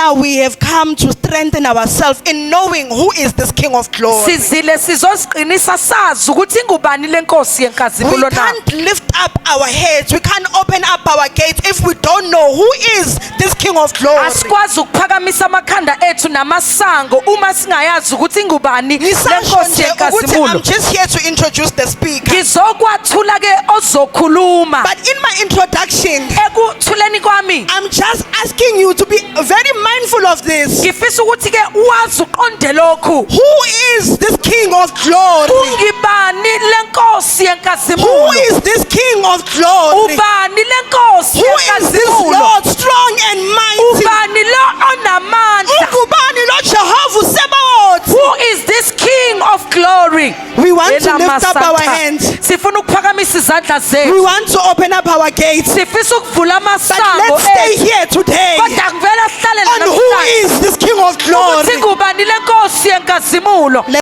now we have come to strengthen ourselves in knowing who is this King of Glory. Sizile sizoziqinisa sazi ukuthi ingubani lenkosi We yenkazimulo na. can't lift up our heads. We can't open up our gates if we don't know who is this King of Glory. Asikwazi ukuphakamisa amakhanda ethu namasango uma singayazi ukuthi ingubani Ngisasho lenkosi nje ukuthi yenkazimulo. I'm just here to introduce the speaker. Ngizokwathula ke ozokhuluma. But in my introduction, Ekuthuleni kwami I'm just asking you to be very mindful of this. ngifisa ukuthi ke wazi uqonde lokhu. Who is this King of Glory? Ungibani lenkosi Who yenkazimulo? is this King of Glory? Ubani lenkosi Who is this yenkazimulo? Lord strong and mighty? Ubani lo onamandla? Ungubani lo Jehovah Sabaoth? Who is this King of glory? We want to Ela lift up our masatha. hands. Sifuna ukuphakamisa izandla We zethu. want to open up our gates. Sifisa ukuvula But amasango let's stay ethu. here today Kodwa ngivela sihlale on who is this King of ukuthi Glory. ngubani lenkosi yenkazimulo.